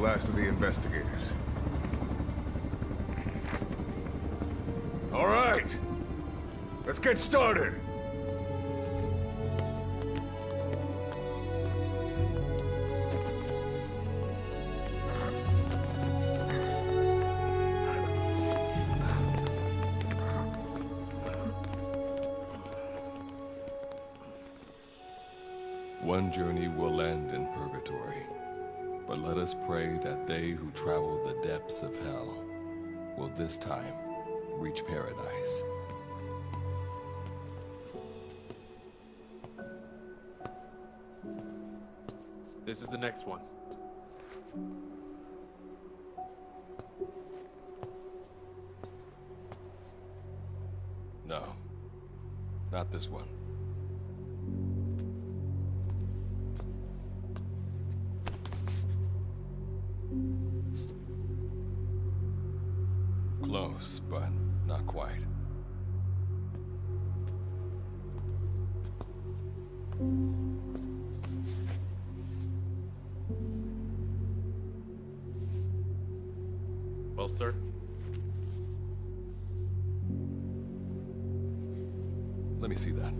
Last of the investigators. All right, let's get started. One journey will end in purgatory. But let us pray that they who travel the depths of hell will this time reach paradise. This is the next one. No, not this one. Close, but not quite. Well, sir? Let me see that.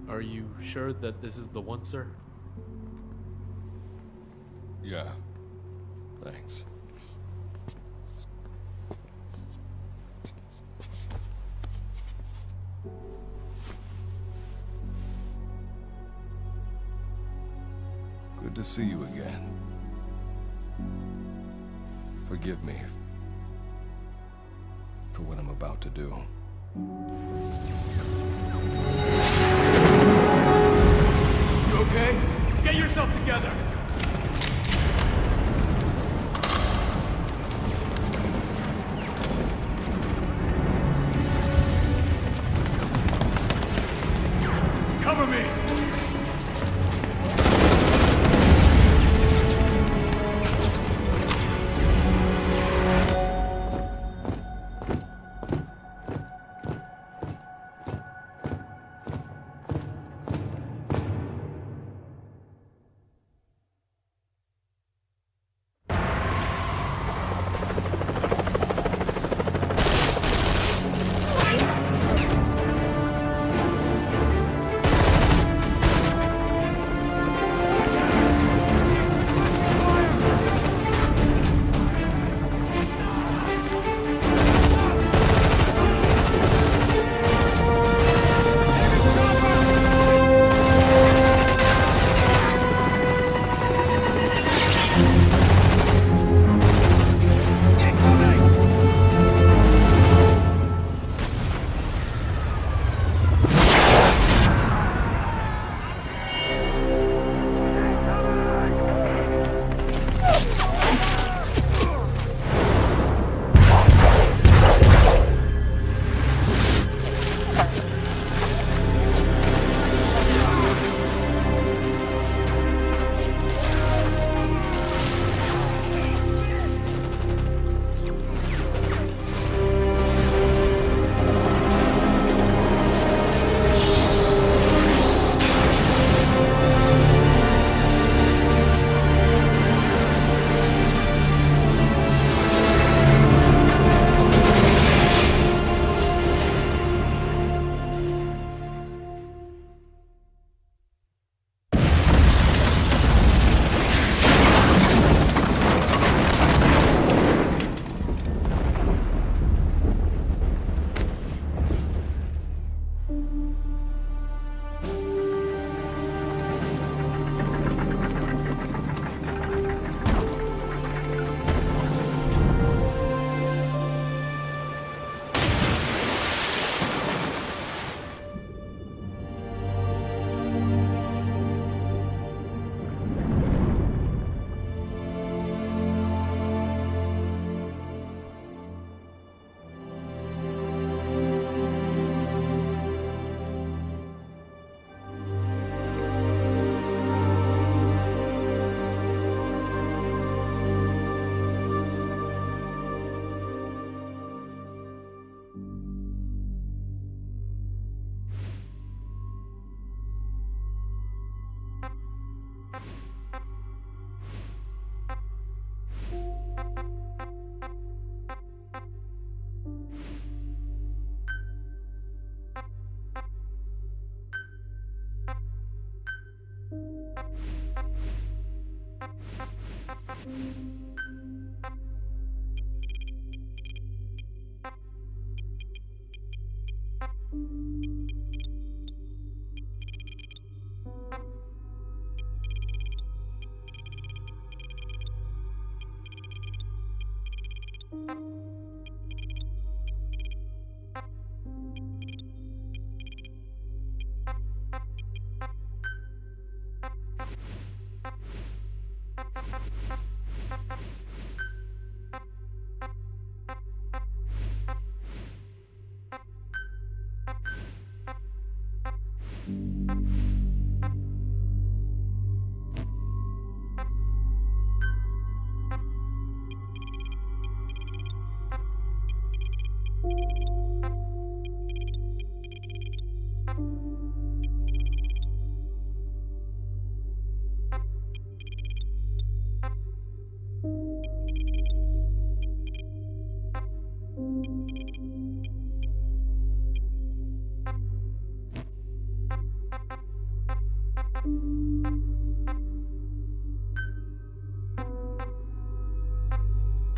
Are you sure that this is the one, sir? Yeah. Thanks. Good to see you again. Forgive me for what I'm about to do. You okay? Get yourself together! Cover me!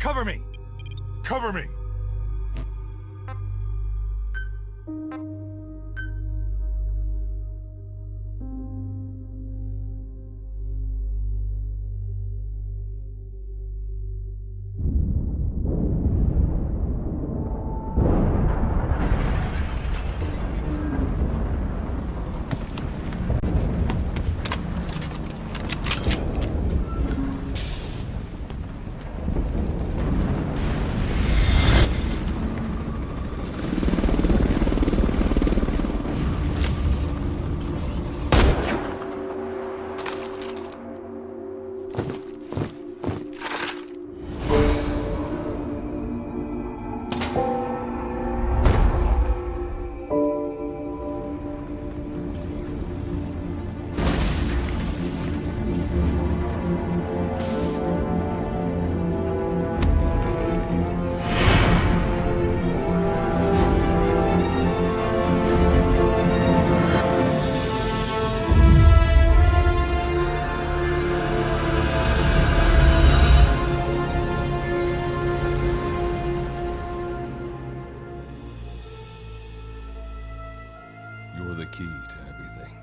Cover me! Cover me! You're the key to everything.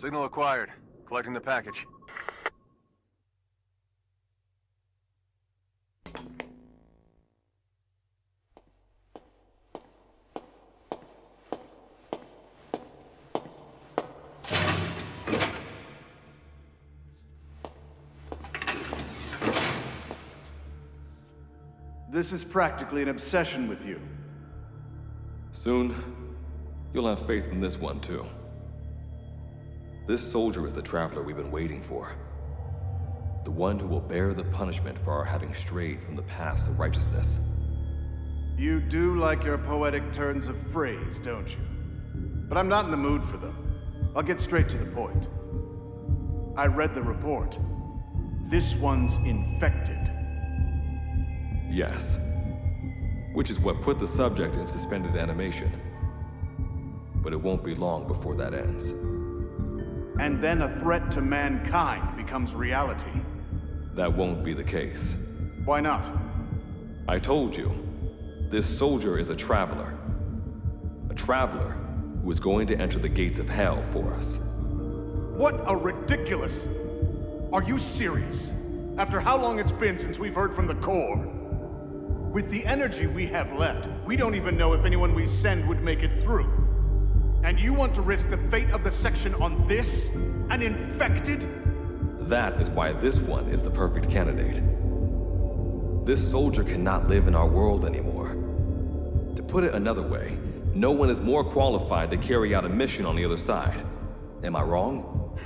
Signal acquired. Collecting the package. This is practically an obsession with you. Soon, you'll have faith in this one, too. This soldier is the traveler we've been waiting for. The one who will bear the punishment for our having strayed from the paths of righteousness. You do like your poetic turns of phrase, don't you? But I'm not in the mood for them. I'll get straight to the point. I read the report. This one's infected. Yes. Which is what put the subject in suspended animation. But it won't be long before that ends. And then a threat to mankind becomes reality. That won't be the case. Why not? I told you, this soldier is a traveler. A traveler who is going to enter the gates of hell for us. What a ridiculous... Are you serious? After how long it's been since we've heard from the Corps? With the energy we have left, we don't even know if anyone we send would make it through. And you want to risk the fate of the section on this? An infected? That is why this one is the perfect candidate. This soldier cannot live in our world anymore. To put it another way, no one is more qualified to carry out a mission on the other side. Am I wrong?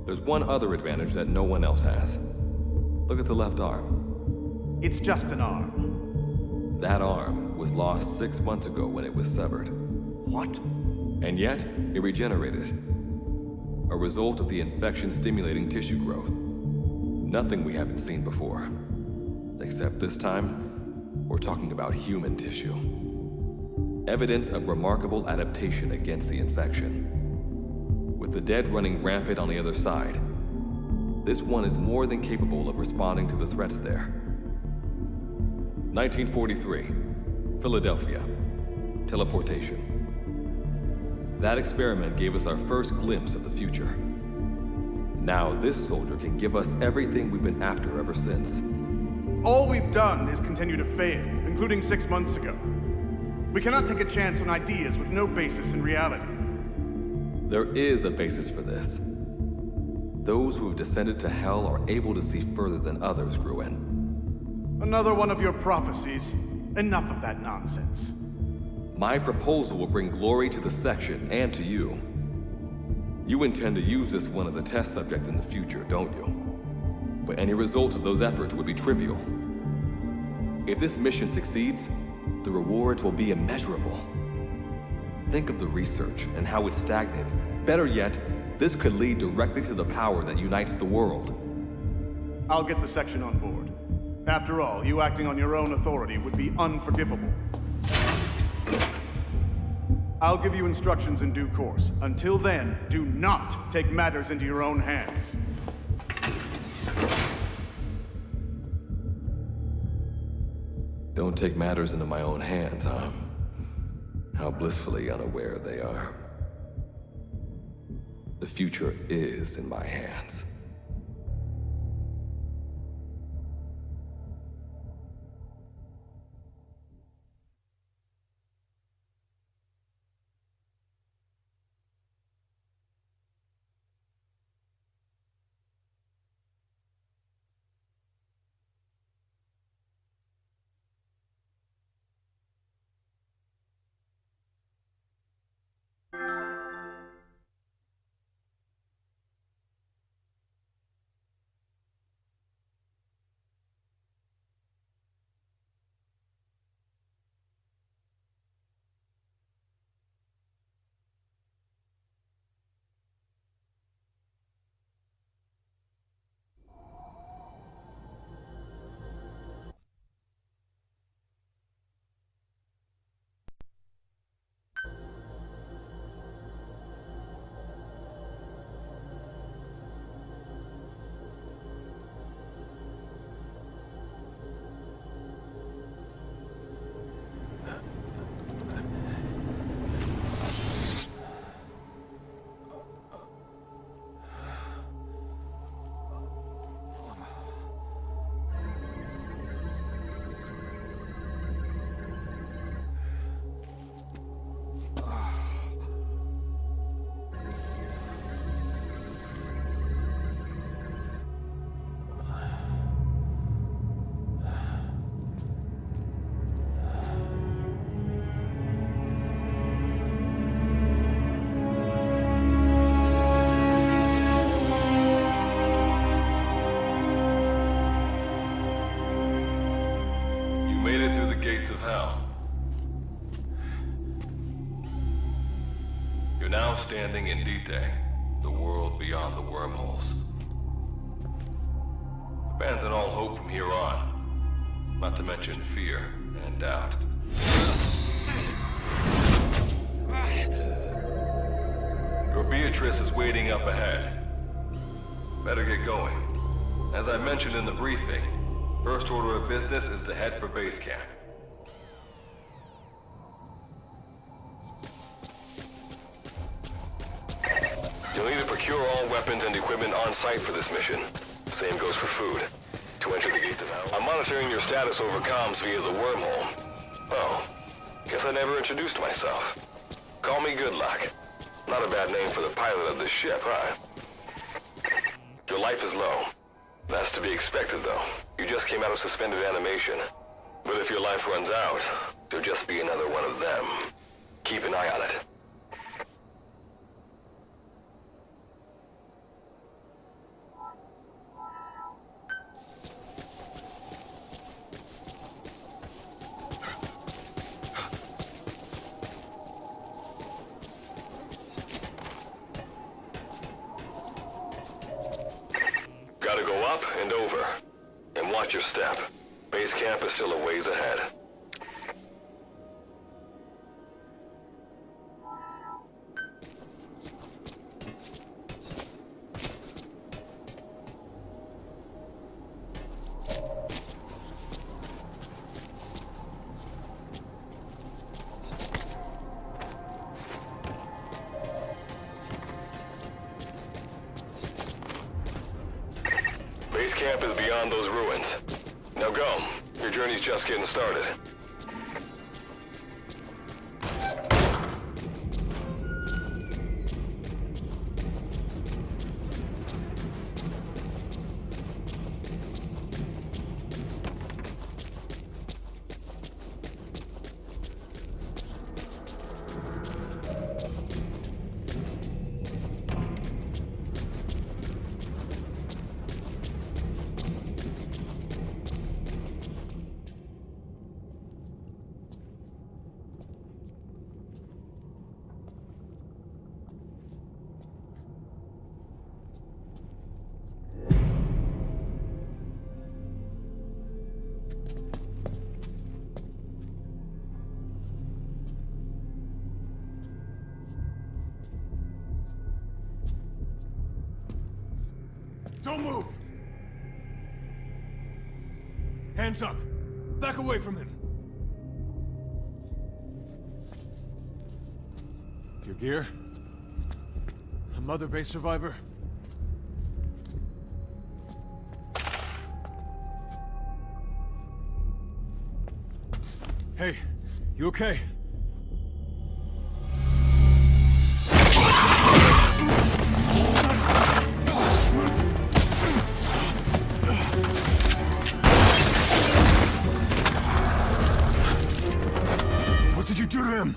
There's one other advantage that no one else has. Look at the left arm. It's just an arm. That arm was lost 6 months ago when it was severed. What? And yet, it regenerated. A result of the infection-stimulating tissue growth. Nothing we haven't seen before. Except this time, we're talking about human tissue. Evidence of remarkable adaptation against the infection. With the dead running rampant on the other side, this one is more than capable of responding to the threats there. 1943, Philadelphia. Teleportation. That experiment gave us our first glimpse of the future. Now this soldier can give us everything we've been after ever since. All we've done is continue to fail, including 6 months ago. We cannot take a chance on ideas with no basis in reality. There is a basis for this. Those who have descended to hell are able to see further than others, Gruen. Another one of your prophecies. Enough of that nonsense. My proposal will bring glory to the section and to you. You intend to use this one as a test subject in the future, don't you? But any result of those efforts would be trivial. If this mission succeeds, the rewards will be immeasurable. Think of the research and how it's stagnated. Better yet, this could lead directly to the power that unites the world. I'll get the section on board. After all, you acting on your own authority would be unforgivable. I'll give you instructions in due course. Until then, do not take matters into your own hands. Don't take matters into my own hands, huh? How blissfully unaware they are. The future is in my hands. Standing in Dite, the world beyond the wormholes. Abandon all hope from here on, not to mention fear and doubt. Your Beatrice is waiting up ahead. Better get going. As I mentioned in the briefing, first order of business is to head for base camp. You'll need to procure all weapons and equipment on site for this mission. Same goes for food. To enter the gates of hell, I'm monitoring your status over comms via the wormhole. Oh, guess I never introduced myself. Call me Good Luck. Not a bad name for the pilot of this ship, huh? Your life is low. That's to be expected, though. You just came out of suspended animation. But if your life runs out, you'll just be another one of them. Keep an eye on it. Up and over. And watch your step. Base camp is still a ways ahead. Base camp is beyond those ruins. Now go. Your journey's just getting started. Don't move! Hands up! Back away from him! Your gear? A Mother Base survivor? Hey, you okay? What did you do to him?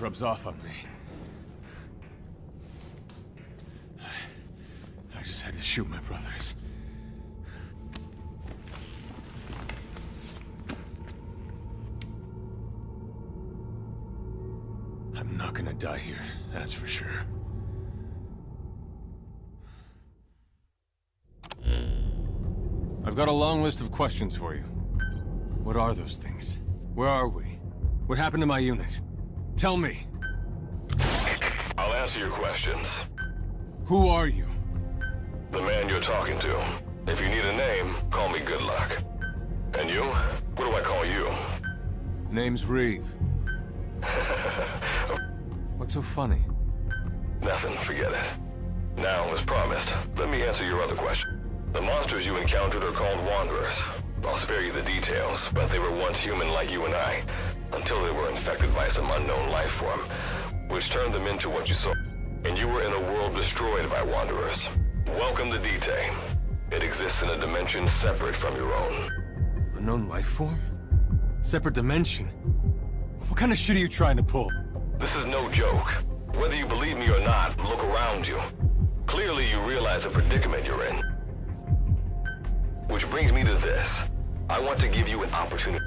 rubs off on me. I just had to shoot my brothers. I'm not gonna die here, that's for sure. I've got a long list of questions for you. What are those things? Where are we? What happened to my unit? Tell me. I'll answer your questions. Who are you? The man you're talking to. If you need a name, call me Good Luck. And you? What do I call you? Name's Reeve. What's so funny? Nothing, forget it. Now, as promised, let me answer your other question. The monsters you encountered are called Wanderers. I'll spare you the details, but they were once human like you and I, until they were infected by some unknown life form, which turned them into what you saw. And you were in a world destroyed by Wanderers. Welcome to D-Day. It exists in a dimension separate from your own. Unknown life form? Separate dimension? What kind of shit are you trying to pull? This is no joke. Whether you believe me or not, look around you. Clearly you realize the predicament you're in. Which brings me to this. I want to give you an opportunity.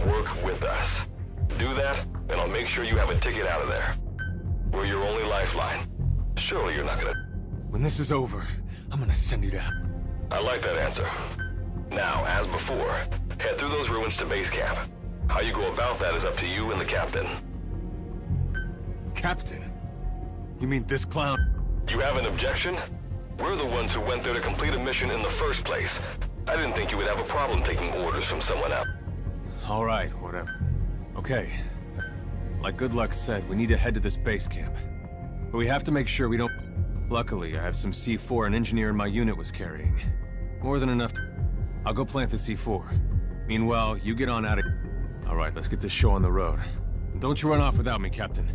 Work with us. Do that, and I'll make sure you have a ticket out of there. We're your only lifeline. Surely you're not gonna... When this is over, I'm gonna send you to hell. I like that answer. Now, as before, head through those ruins to base camp. How you go about that is up to you and the captain. Captain? You mean this clown? You have an objection? We're the ones who went there to complete a mission in the first place. I didn't think you would have a problem taking orders from someone else. All right, whatever. Okay. Like Good Luck said, we need to head to this base camp. But we have to make sure we don't... Luckily, I have some C4 an engineer in my unit was carrying. More than enough I'll go plant the C4. Meanwhile, you get on out of... All right, let's get this show on the road. Don't you run off without me, Captain.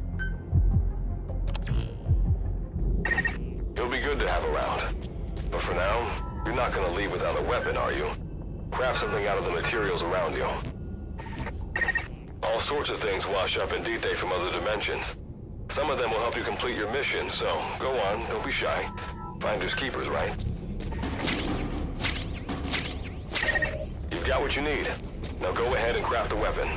You'll be good to have around. But for now, you're not gonna leave without a weapon, are you? Craft something out of the materials around you. All sorts of things wash up in D-Day from other dimensions. Some of them will help you complete your mission, so go on, don't be shy. Finders keepers, right? You've got what you need. Now go ahead and craft a weapon.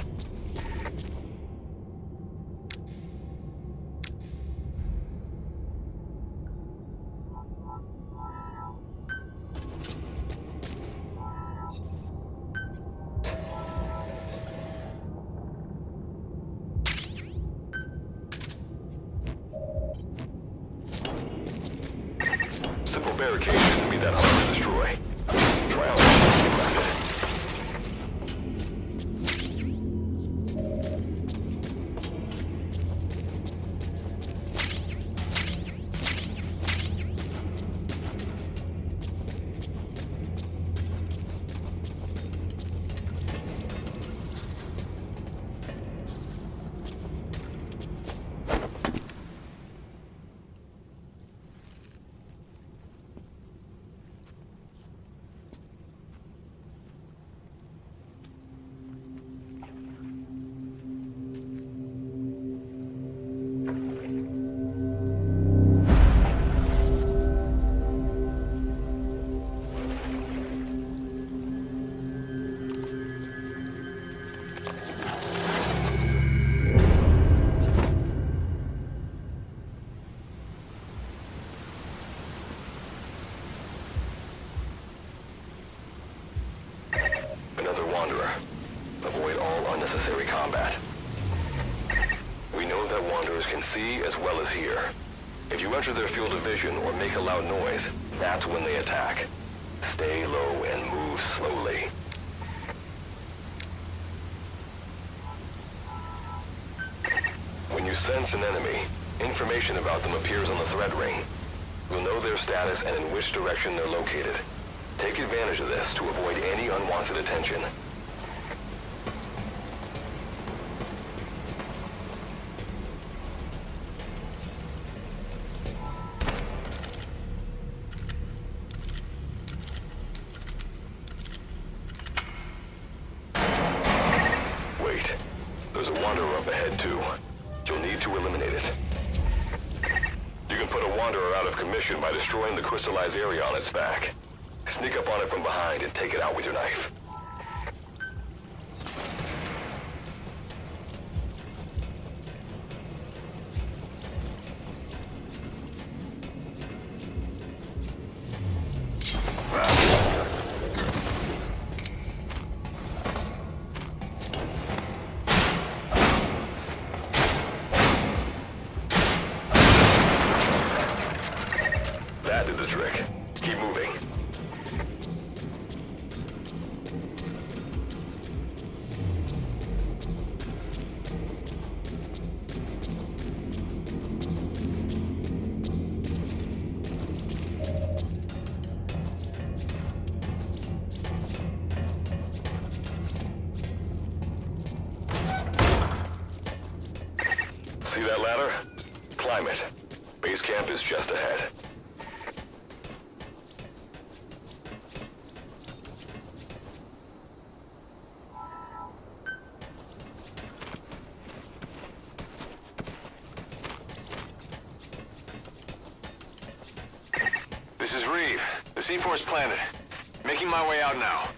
Simple barricade shouldn't be that hard to destroy. Try out the crafted. Another Wanderer. Avoid all unnecessary combat. We know that Wanderers can see as well as hear. If you enter their field of vision or make a loud noise, that's when they attack. Stay low and move slowly. When you sense an enemy, information about them appears on the threat ring. You'll know their status and in which direction they're located. Take advantage of this to avoid any unwanted attention. Wait, there's a Wanderer up ahead too. You'll need to eliminate Wanderer out of commission by destroying the crystallized area on its back. Sneak up on it from behind and take it out with your knife. That did the trick. Keep moving. See that ladder? Climb it. Base camp is just ahead. This is Reeve, the C4's planted. Making my way out now.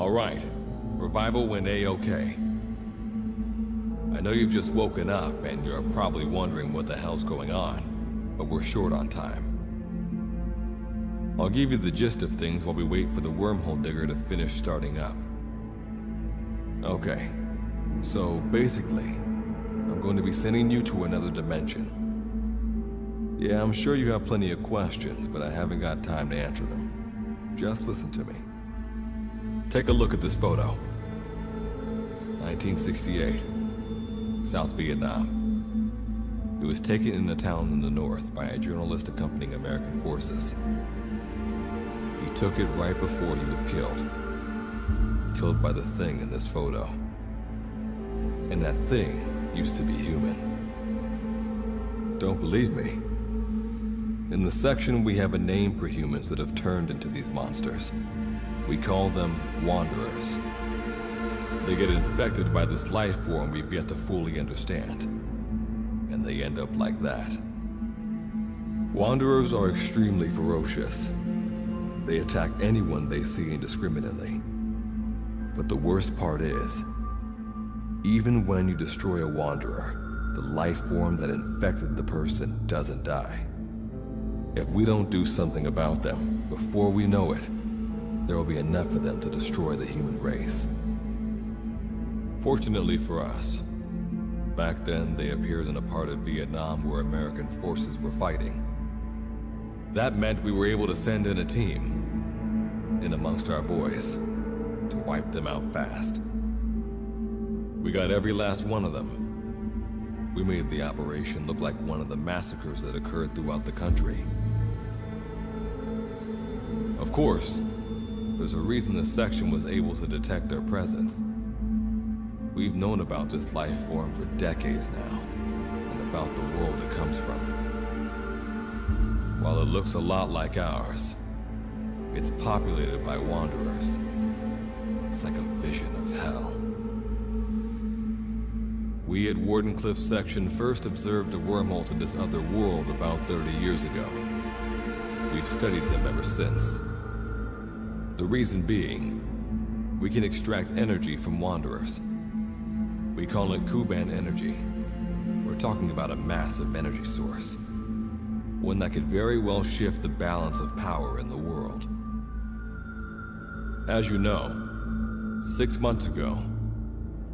All right. Revival went A-okay. I know you've just woken up and you're probably wondering what the hell's going on, but we're short on time. I'll give you the gist of things while we wait for the wormhole digger to finish starting up. Okay, so basically, I'm going to be sending you to another dimension. Yeah, I'm sure you have plenty of questions, but I haven't got time to answer them. Just listen to me. Take a look at this photo. 1968, South Vietnam. It was taken in a town in the north by a journalist accompanying American forces. He took it right before he was killed. Killed by the thing in this photo. And that thing used to be human. Don't believe me? In the section, we have a name for humans that have turned into these monsters. We call them Wanderers. They get infected by this life form we've yet to fully understand. And they end up like that. Wanderers are extremely ferocious. They attack anyone they see indiscriminately. But the worst part is, even when you destroy a Wanderer, the life form that infected the person doesn't die. If we don't do something about them, before we know it, there will be enough of them to destroy the human race. Fortunately for us, back then they appeared in a part of Vietnam where American forces were fighting. That meant we were able to send in a team, in amongst our boys, to wipe them out fast. We got every last one of them. We made the operation look like one of the massacres that occurred throughout the country. Of course, there's a reason the section was able to detect their presence. We've known about this life form for decades now, and about the world it comes from. While it looks a lot like ours, it's populated by Wanderers. It's like a vision of hell. We at Wardenclyffe section first observed a wormhole to this other world about 30 years ago. We've studied them ever since. The reason being, we can extract energy from Wanderers. We call it Kuban energy. We're talking about a massive energy source. One that could very well shift the balance of power in the world. As you know, 6 months ago,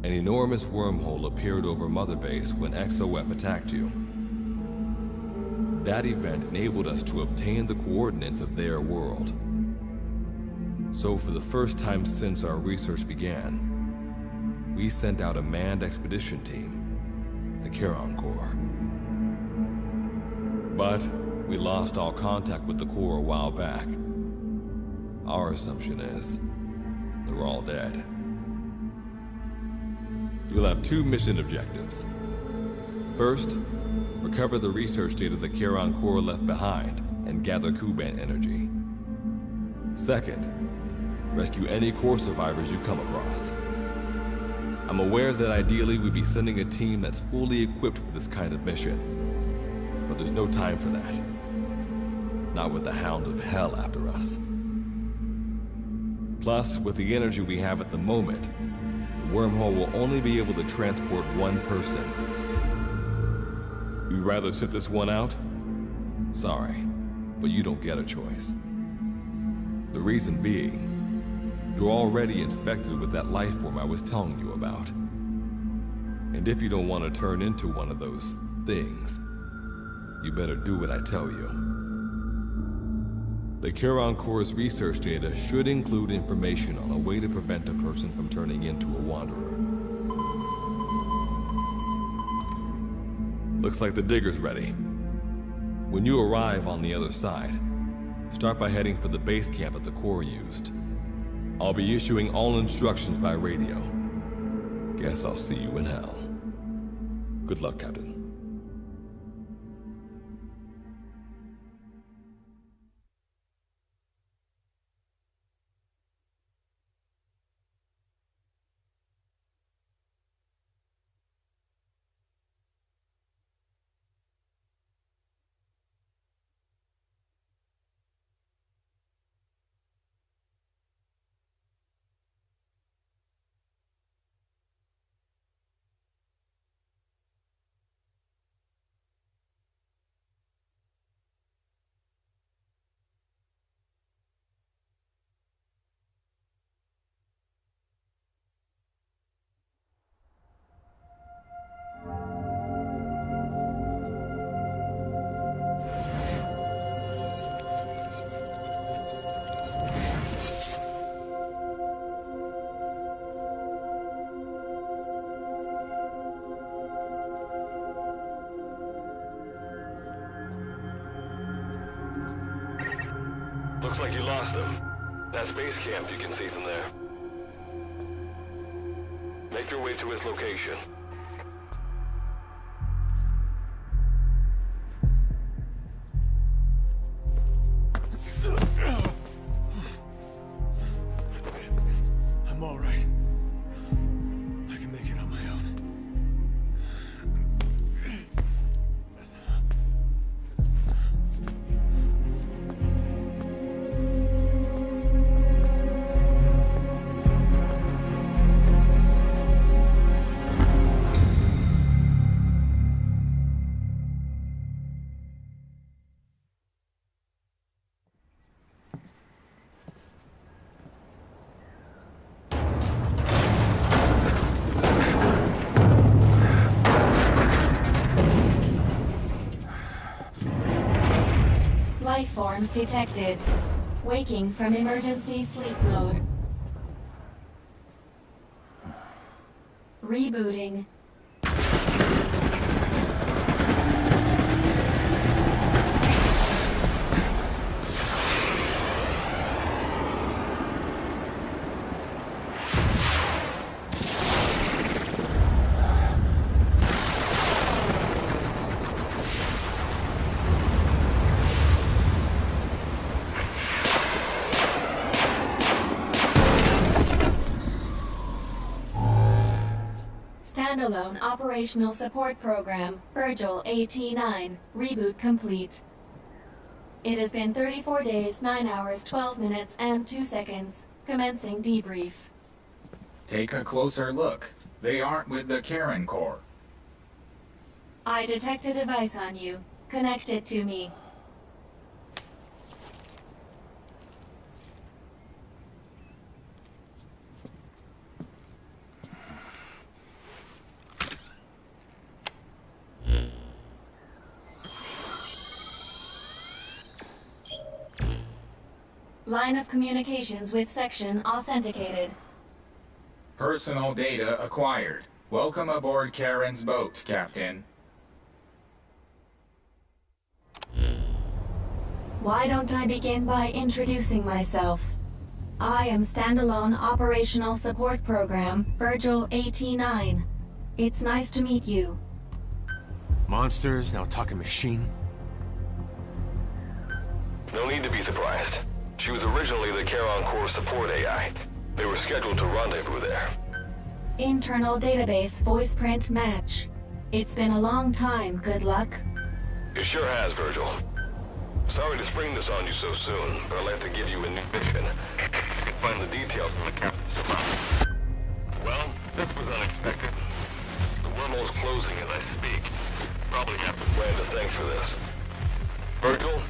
an enormous wormhole appeared over Mother Base when XOF attacked you. That event enabled us to obtain the coordinates of their world. So for the first time since our research began, we sent out a manned expedition team, the Charon Corps. But we lost all contact with the Corps a while back. Our assumption is they're all dead. You'll have 2 mission objectives. First, recover the research data the Charon Corps left behind and gather Kuban energy. Second, rescue any Corps survivors you come across. I'm aware that ideally we'd be sending a team that's fully equipped for this kind of mission, but there's no time for that. Not with the Hound of Hell after us. Plus, with the energy we have at the moment, the wormhole will only be able to transport one person. You'd rather sit this one out? Sorry, but you don't get a choice. The reason being, you're already infected with that life form I was telling you about. And if you don't want to turn into one of those things, you better do what I tell you. The Charon Corps' research data should include information on a way to prevent a person from turning into a Wanderer. Looks like the digger's ready. When you arrive on the other side, start by heading for the base camp that the Corps used. I'll be issuing all instructions by radio. Guess I'll see you in hell. Good luck, Captain. Looks like you lost them. That base camp you can see from there. Make your way to his location. I'm all right. I can make it on my own. Life forms detected. Waking from emergency sleep mode. Rebooting. Standalone Operational Support Program, Virgil AT-9, reboot complete. It has been 34 days, 9 hours, 12 minutes, and 2 seconds. Commencing debrief. Take a closer look. They aren't with the Karen Corps. I detect a device on you. Connect it to me. Line of communications with section authenticated. Personal data acquired. Welcome aboard Karen's boat, Captain. Why don't I begin by introducing myself? I am Standalone Operational Support Program, Virgil AT-9. It's nice to meet you. Monsters, now talking machine. No need to be surprised. She was originally the Charon Corps support AI. They were scheduled to rendezvous there. Internal database voice print match. It's been a long time, good luck. It sure has, Virgil. Sorry to spring this on you so soon, but I'd like to give you a new mission. You can find the details in the captain's device. Well, this was unexpected. The wormhole's closing as I speak. Probably have to plan to thanks for this. Virgil,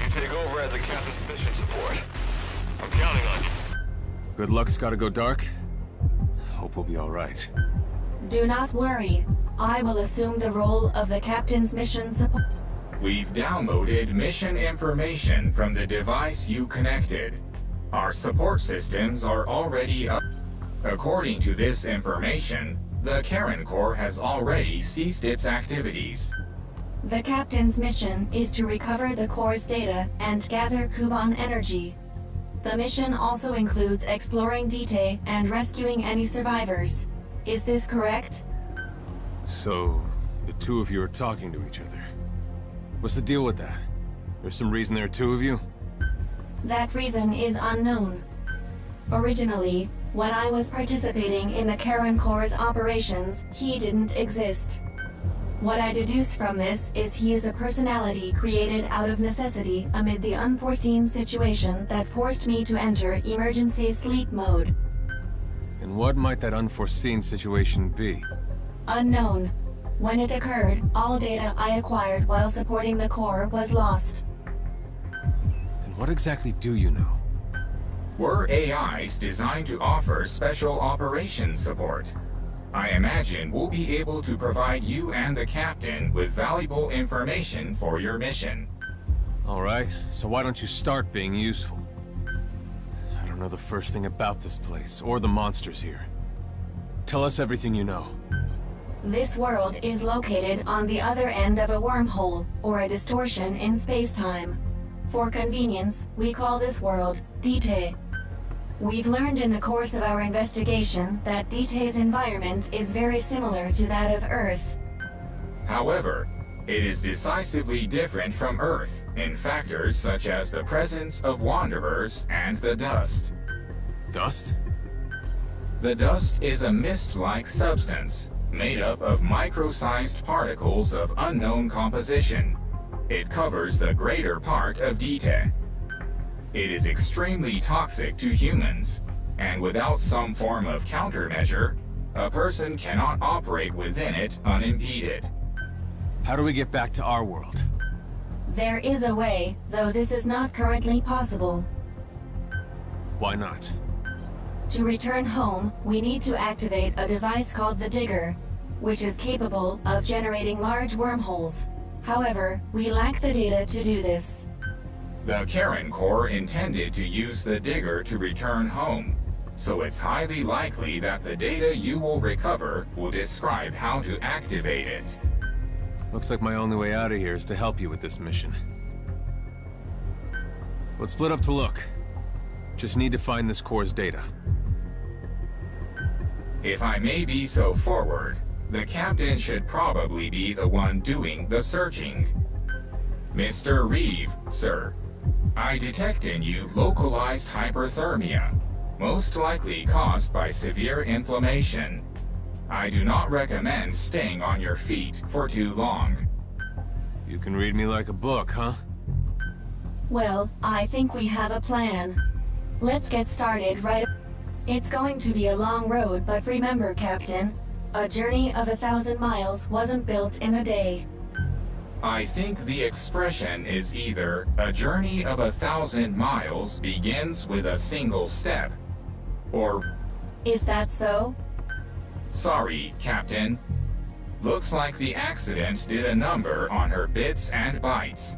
you take over as the captain's mission support. I'm counting on you. Good luck's gotta go dark. Hope we'll be all right. Do not worry. I will assume the role of the captain's mission support. We've downloaded mission information from the device you connected. Our support systems are already up. According to this information, the Karen Corps has already ceased its activities. The captain's mission is to recover the Corps' data and gather Kuban energy. The mission also includes exploring Dite and rescuing any survivors. Is this correct? So, the two of you are talking to each other. What's the deal with that? There's some reason there are two of you? That reason is unknown. Originally, when I was participating in the Karen Corps' operations, he didn't exist. What I deduce from this is he is a personality created out of necessity amid the unforeseen situation that forced me to enter emergency sleep mode. And what might that unforeseen situation be? Unknown. When it occurred, all data I acquired while supporting the Corps was lost. And what exactly do you know? We're AIs designed to offer special operations support. I imagine we'll be able to provide you and the captain with valuable information for your mission. All right, so why don't you start being useful? I don't know the first thing about this place, or the monsters here. Tell us everything you know. This world is located on the other end of a wormhole, or a distortion in space-time. For convenience, we call this world Dite. We've learned in the course of our investigation that Dite's environment is very similar to that of Earth. However, it is decisively different from Earth in factors such as the presence of wanderers and the dust. Dust? The dust is a mist-like substance made up of micro-sized particles of unknown composition. It covers the greater part of Dite. It is extremely toxic to humans, and without some form of countermeasure, a person cannot operate within it unimpeded. How do we get back to our world? There is a way, though this is not currently possible. Why not? To return home, we need to activate a device called the Digger, which is capable of generating large wormholes. However, we lack the data to do this. The Karen Corps intended to use the Digger to return home, so it's highly likely that the data you will recover will describe how to activate it. Looks like my only way out of here is to help you with this mission. Let's split up to look. Just need to find this Corps' data. If I may be so forward, the captain should probably be the one doing the searching. Mr. Reeve, sir, I detect in you localized hyperthermia, most likely caused by severe inflammation. I do not recommend staying on your feet for too long. You can read me like a book, huh? Well, I think we have a plan. Let's get started right. It's going to be a long road, but remember, Captain, a journey of 1,000 miles wasn't built in a day. I think the expression is either a journey of 1,000 miles begins with a single step, or... Is that so? Sorry, Captain. Looks like the accident did a number on her bits and bytes.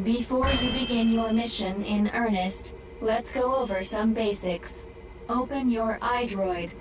Before you begin your mission in earnest, let's go over some basics. Open your iDroid.